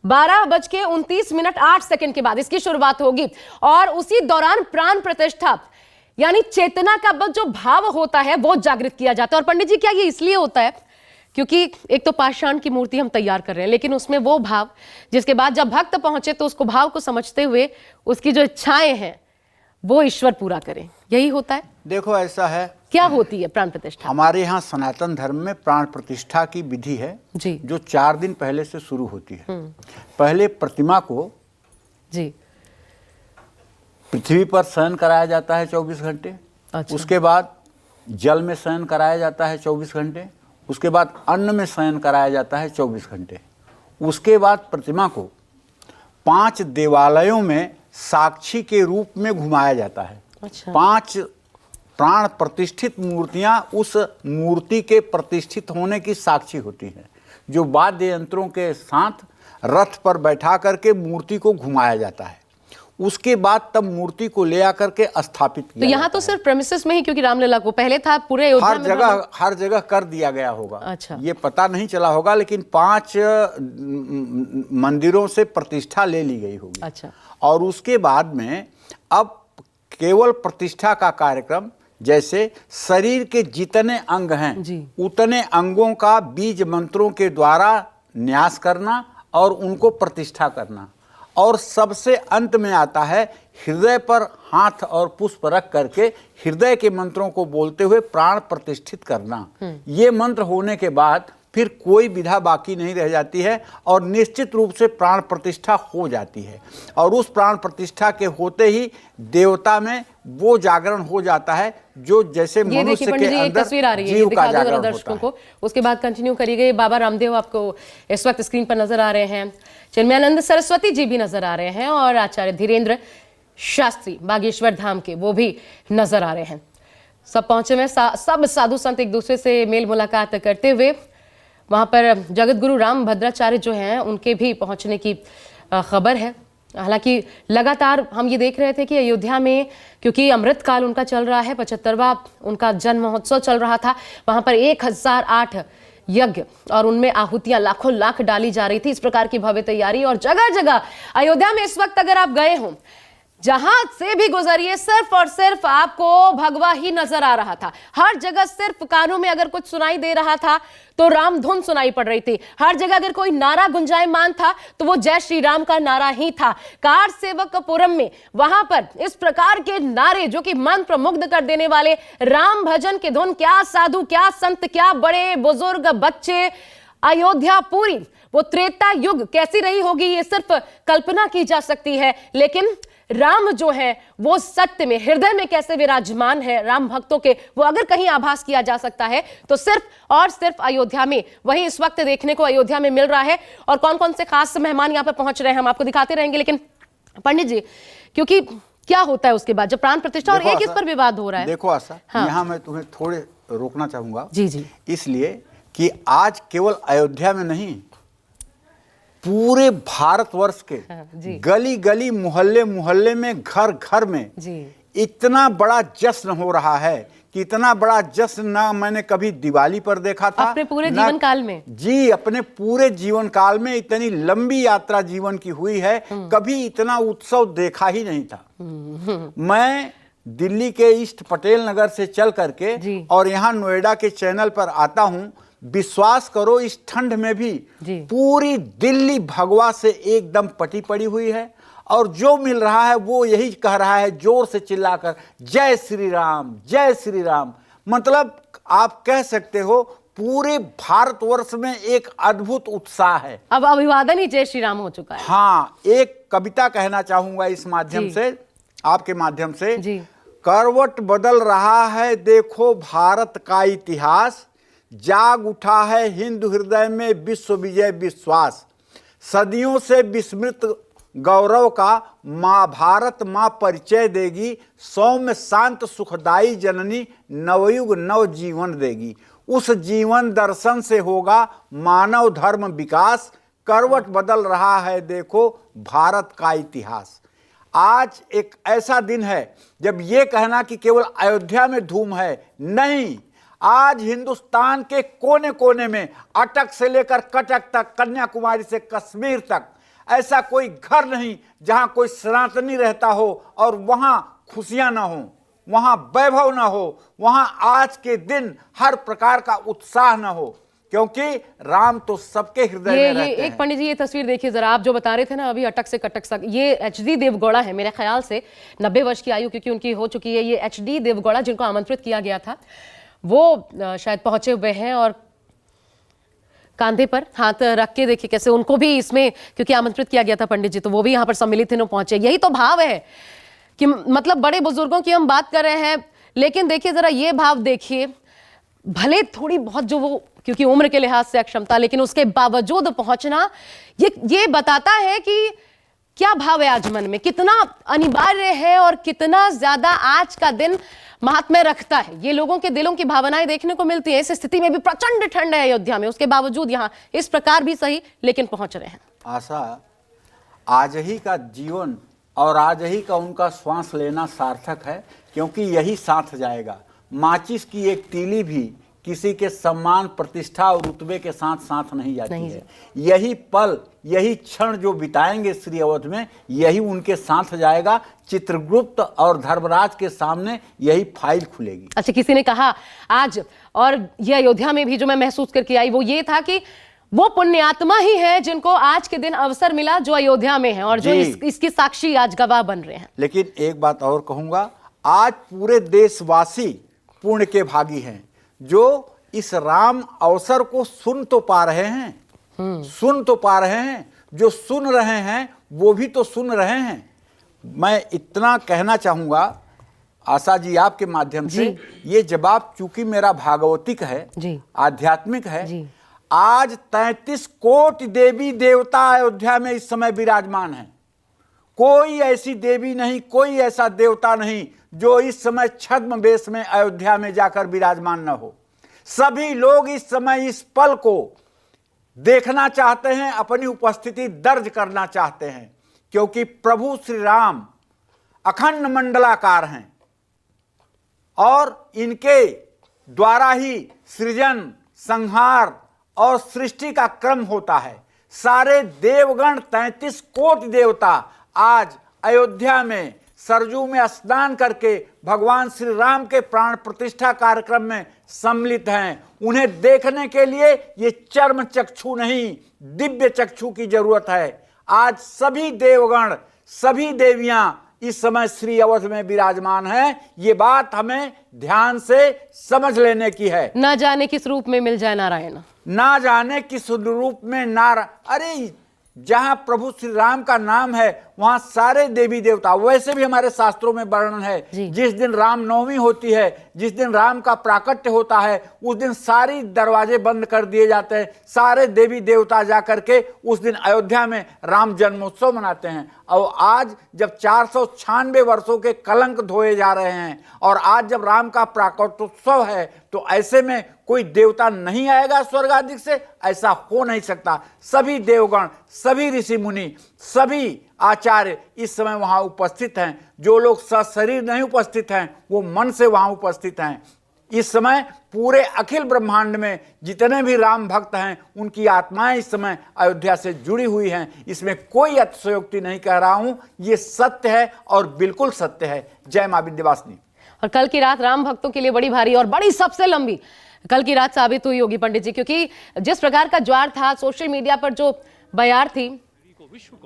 12:29:08 के बाद इसकी शुरुआत होगी और उसी दौरान प्राण प्रतिष्ठा यानी चेतना का जो भाव होता है वो जागृत किया जाता है। और पंडित जी, क्या ये इसलिए होता है क्योंकि एक तो पाषाण की मूर्ति हम तैयार कर रहे हैं, लेकिन उसमें वो भाव जिसके बाद जब भक्त पहुंचे तो उसको भाव को समझते हुए उसकी जो इच्छाएं हैं वो ईश्वर पूरा करें, यही होता है? देखो, ऐसा है, क्या होती है प्राण प्रतिष्ठा? हमारे यहाँ सनातन धर्म में प्राण प्रतिष्ठा की विधि है जी, जो 4 दिन पहले से शुरू होती है। पहले प्रतिमा को जी पृथ्वी पर शयन कराया जाता है 24 घंटे। अच्छा। उसके बाद जल में शयन कराया जाता है 24 घंटे। उसके बाद अन्न में शयन कराया जाता है 24 घंटे। उसके बाद प्रतिमा को 5 देवालयों में साक्षी के रूप में घुमाया जाता है। अच्छा। 5 प्राण प्रतिष्ठित मूर्तियां उस मूर्ति के प्रतिष्ठित होने की साक्षी होती हैं, जो वाद्य यंत्रों के साथ रथ पर बैठा करके मूर्ति को घुमाया जाता है। उसके बाद तब मूर्ति को ले आकर के स्थापित किया। तो यहाँ तो सिर्फ प्रेमिसेस में ही, क्योंकि रामलीला को पहले था पूरे अयोध्या में हर जगह कर दिया गया होगा। अच्छा। ये पता नहीं चला होगा, लेकिन 5 मंदिरों से प्रतिष्ठा ले ली गई होगी। अच्छा। और उसके बाद में अब केवल प्रतिष्ठा का कार्यक्रम, जैसे शरीर के जितने अंग हैं उतने अंगों का बीज मंत्रों के द्वारा न्यास करना और उनको प्रतिष्ठा करना, और सबसे अंत में आता है हृदय पर हाथ और पुष्प रख करके हृदय के मंत्रों को बोलते हुए प्राण प्रतिष्ठित करना। ये मंत्र होने के बाद फिर कोई विधा बाकी नहीं रह जाती है और निश्चित रूप से प्राण प्रतिष्ठा हो जाती है। और उस प्राण प्रतिष्ठा के होते ही देवता में वो जागरण हो जाता है जो जैसे मनुष्य के अंदर तस्वीर आ रही है, जीव का जागरण होता दर्शकों को। उसके बाद कंटिन्यू करिए। बाबा रामदेव आपको इस वक्त स्क्रीन पर नजर आ रहे हैं, चिन्मयानंद सरस्वती जी भी नजर आ रहे हैं और आचार्य धीरेन्द्र शास्त्री बागेश्वर धाम के वो भी नजर आ रहे हैं। सब पहुंचे में सब साधु संत एक दूसरे से मेल मुलाकात करते हुए वहां पर जगत गुरु राम भद्राचार्य जो हैं उनके भी पहुंचने की खबर है। हालांकि लगातार हम ये देख रहे थे कि अयोध्या में, क्योंकि अमृत काल उनका चल रहा है, 75वां उनका जन्म महोत्सव चल रहा था, वहां पर 1008 यज्ञ और उनमें आहुतियां लाखों लाख डाली जा रही थी। इस प्रकार की भव्य तैयारी और जगह जगह अयोध्या में इस वक्त अगर आप गए हो, जहां से भी गुजरिए, सिर्फ और सिर्फ आपको भगवा ही नजर आ रहा था। हर जगह सिर्फ कानों में अगर कुछ सुनाई दे रहा था तो राम धुन सुनाई पड़ रही थी। हर जगह अगर कोई नारा गुंजायमान था तो वो जय श्री राम का नारा ही था। कार सेवकपुरम में वहां पर इस प्रकार के नारे जो कि मन प्रमुग्ध कर देने वाले, राम भजन के धुन, क्या साधु, क्या संत, क्या बड़े बुजुर्ग, बच्चे, अयोध्या पूरी वो त्रेता युग कैसी रही होगी ये सिर्फ कल्पना की जा सकती है। लेकिन राम जो है वो सत्य में, हृदय में कैसे विराजमान है राम भक्तों के, वो अगर कहीं आभास किया जा सकता है तो सिर्फ और सिर्फ अयोध्या में, वही इस वक्त देखने को अयोध्या में मिल रहा है। और कौन कौन से खास मेहमान यहां पर पहुंच रहे हैं हम आपको दिखाते रहेंगे। लेकिन पंडित जी, क्योंकि क्या होता है उसके बाद जब प्राण प्रतिष्ठा और एक इस पर विवाद हो रहा है। देखो आशा, यहाँ मैं तुम्हें थोड़े रोकना चाहूंगा। जी जी। इसलिए कि आज केवल अयोध्या में नहीं, पूरे भारतवर्ष के गली गली, मोहल्ले मोहल्ले में, घर घर में इतना बड़ा जश्न हो रहा है कि इतना बड़ा जश्न ना मैंने कभी दिवाली पर देखा था अपने पूरे जीवन काल में। जी, अपने पूरे जीवन काल में इतनी लंबी यात्रा जीवन की हुई है, कभी इतना उत्सव देखा ही नहीं था। मैं दिल्ली के ईस्ट पटेल नगर से चल करके और यहाँ नोएडा के चैनल पर आता हूँ। विश्वास करो, इस ठंड में भी पूरी दिल्ली भगवा से एकदम पटी पड़ी हुई है और जो मिल रहा है वो यही कह रहा है जोर से चिल्लाकर, जय श्री राम, जय श्री राम। मतलब आप कह सकते हो पूरे भारतवर्ष में एक अद्भुत उत्साह है। अब अभिवादन ही जय श्री राम हो चुका है। हाँ, एक कविता कहना चाहूंगा इस माध्यम से, आपके माध्यम से। करवट बदल रहा है देखो भारत का इतिहास, जाग उठा है हिंदू हृदय में विश्व विजय विश्वास। सदियों से विस्मृत गौरव का माँ भारत माँ परिचय देगी, सौम्य शांत सुखदाई जननी नवयुग नव जीवन देगी। उस जीवन दर्शन से होगा मानव धर्म विकास, करवट बदल रहा है देखो भारत का इतिहास। आज एक ऐसा दिन है जब ये कहना कि केवल अयोध्या में धूम है, नहीं, आज हिंदुस्तान के कोने कोने में, अटक से लेकर कटक तक, कन्याकुमारी से कश्मीर तक ऐसा कोई घर नहीं जहां कोई सनातनी रहता हो और वहां खुशियां ना हो, वहां वैभव ना हो, वहां आज के दिन हर प्रकार का उत्साह ना हो, क्योंकि राम तो सबके हृदय में रहते हैं। एक पंडित जी, ये तस्वीर देखिए जरा, आप जो बता रहे थे ना अभी अटक से कटक तक, ये एचडी देवगौड़ा है, मेरे ख्याल से 90 वर्ष की आयु क्योंकि उनकी हो चुकी है। ये एचडी देवगौड़ा जिनको आमंत्रित किया गया था वो शायद पहुंचे हुए हैं और कांधे पर हाथ रख के देखिए कैसे उनको भी इसमें, क्योंकि आमंत्रित किया गया था पंडित जी, तो वो भी यहाँ पर सम्मिलित थे, पहुंचे। यही तो भाव है कि मतलब बड़े बुजुर्गों की हम बात कर रहे हैं, लेकिन देखिए जरा ये भाव देखिए, भले थोड़ी बहुत जो वो क्योंकि उम्र के लिहाज से अक्षमता, लेकिन उसके बावजूद पहुंचना ये बताता है कि क्या भाव है आज मन में, कितना अनिवार्य है और कितना ज्यादा आज का दिन महात्म्य रखता है। ये लोगों के दिलों की भावनाएं देखने को मिलती है। इस स्थिति में भी प्रचंड ठंड है अयोध्या में, उसके बावजूद यहां इस प्रकार भी सही लेकिन पहुंच रहे हैं। आशा, आज ही का जीवन और आज ही का उनका श्वास लेना सार्थक है, क्योंकि यही साथ जाएगा। माचिस की एक तीली भी किसी के सम्मान, प्रतिष्ठा और रुतबे के साथ साथ नहीं जाती है। यही पल, यही क्षण जो बिताएंगे श्री अवध में, यही उनके साथ जाएगा। चित्रगुप्त और धर्मराज के सामने यही फाइल खुलेगी। अच्छा, किसी ने कहा आज, और ये अयोध्या में भी जो मैं महसूस करके आई वो ये था कि वो पुण्यात्मा ही है जिनको आज के दिन अवसर मिला जो अयोध्या में है और जो इसकी साक्षी आज गवाह बन रहे हैं। लेकिन एक बात और कहूंगा, आज पूरे देशवासी पुण्य के भागी हैं जो इस राम अवसर को सुन तो पा रहे हैं, सुन तो पा रहे हैं। जो सुन रहे हैं वो भी तो सुन रहे हैं। मैं इतना कहना चाहूंगा आशा जी आपके माध्यम से, ये जवाब चूंकि मेरा भागवतिक है, आध्यात्मिक है। आज 33 कोटि देवी देवता अयोध्या में इस समय विराजमान है। कोई ऐसी देवी नहीं, कोई ऐसा देवता नहीं जो इस समय छद्म वेश में अयोध्या में जाकर विराजमान न हो। सभी लोग इस समय इस पल को देखना चाहते हैं, अपनी उपस्थिति दर्ज करना चाहते हैं, क्योंकि प्रभु श्री राम अखंड मंडलाकार हैं और इनके द्वारा ही सृजन, संहार और सृष्टि का क्रम होता है। सारे देवगण 33 कोटि देवता आज अयोध्या में सरजू में स्नान करके भगवान श्री राम के प्राण प्रतिष्ठा कार्यक्रम में सम्मिलित हैं। उन्हें देखने के लिए ये चर्म चक्षु नहीं, दिव्य चक्षु की जरूरत है। आज सभी देवगण, सभी देवियां इस समय श्री अवध में विराजमान हैं। ये बात हमें ध्यान से समझ लेने की है। ना जाने किस रूप में मिल जाए नारायण, ना जाने किस रूप में अरे जहां प्रभु श्री राम का नाम है वहां सारे देवी देवता, वैसे भी हमारे शास्त्रों में वर्णन है, जिस दिन रामनवमी होती है, जिस दिन राम का प्राकट्य होता है, उस दिन सारी दरवाजे बंद कर दिए जाते हैं। सारे देवी देवता जाकर के उस दिन अयोध्या में राम जन्मोत्सव मनाते हैं। और आज जब 496 वर्षों के कलंक धोए जा रहे हैं और आज जब राम का प्राकट्योत्सव है, तो ऐसे में कोई देवता नहीं आएगा स्वर्ग आदि से? ऐसा हो नहीं सकता। सभी देवगण, सभी ऋषि मुनि, सभी आचार्य इस समय वहां उपस्थित हैं। जो लोग सशरीर नहीं उपस्थित हैं वो मन से वहां उपस्थित हैं। इस समय पूरे अखिल ब्रह्मांड में जितने भी राम भक्त हैं उनकी आत्माएं इस समय अयोध्या से जुड़ी हुई हैं। इसमें कोई अतिशयोक्ति नहीं कह रहा हूं, ये सत्य है और बिल्कुल सत्य है। जय मां विंध्यवासिनी। और कल की रात राम भक्तों के लिए बड़ी भारी और बड़ी सबसे लंबी कल की रात साबित हुई होगी पंडित जी, क्योंकि जिस प्रकार का ज्वार था, सोशल मीडिया पर जो बयार थी,